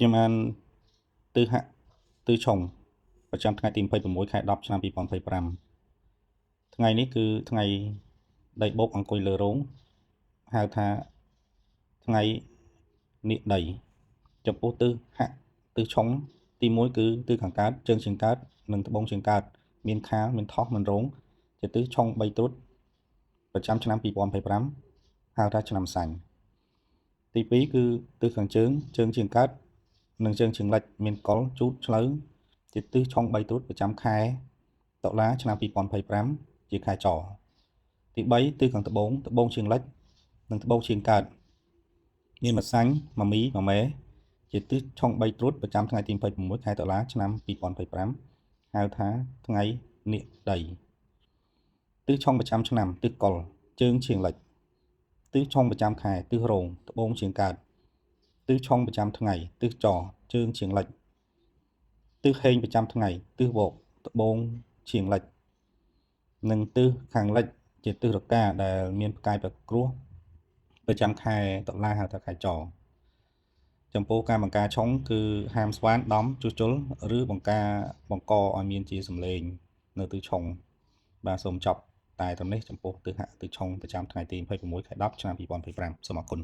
ខ្ញុំអានទិហៈទិឆុងប្រចាំថ្ងៃទី26ខែ10ឆ្នាំ2025ថ្ងៃនេះគឺថ្ងៃដីបូកអង្គុយលើរោងហៅថាថ្ងៃនិកដីចំពោះទិហៈទិឆុងទី1គឺទិខាងកើតជើងជើងកើតនិងត្បូងជើងកើតមានខាលមានថោះមិនរងជាទិឆុង3ត្រួតប្រចាំឆ្នាំ2025ហៅថាឆ្នាំសាញ់ទី2គឺទិខាងជើងជើងជើងកើតនិងជើងជើងលិចមានកុលជូតឆ្លូវជាទិសឆុង3ត្រួតប្រចាំខែតុលាឆ្នាំ2025ជាខែចទី3ទិសខាងត្បូងត្បូងជើងលិចនិងត្បូងជើងកើតមានម្សាញ់ម៉ាមីម៉ាម៉ែជាទិសឆុង3ត្រួតប្រចាំថ្ងៃទី26ខែតុលាឆ្នាំ2025ហៅថាថ្ងៃនិកដីទិសឆុងប្រចាំឆ្នាំទិសកុលជើងជើងលិចទិសឆុងប្រចាំខែទិសរោងត្បូងជើងកើតទិសឆុងប្រចាំថ្ងៃទិសចជើងជើងលិចទិសហេងប្រចាំថ្ងៃទិសវកត្បូងជើងលិចនិងទិសខាងលិចជាទិសរកាដែលមានផ្កាយប្រគ្រោះប្រចាំខែតុលាហៅថាខែចចំពោះការបង្ការឆុងគឺហាមស្វានដំជួសជុលឬបង្ការបង្កឲ្យមានជាសម្លេងនៅទិសឆុងបាទសូមចប់តែត្រឹមនេះចំពោះទិហៈទិឆុងប្រចាំថ្ងៃទី26ខែ10ឆ្នាំ2025សូមអរគុណ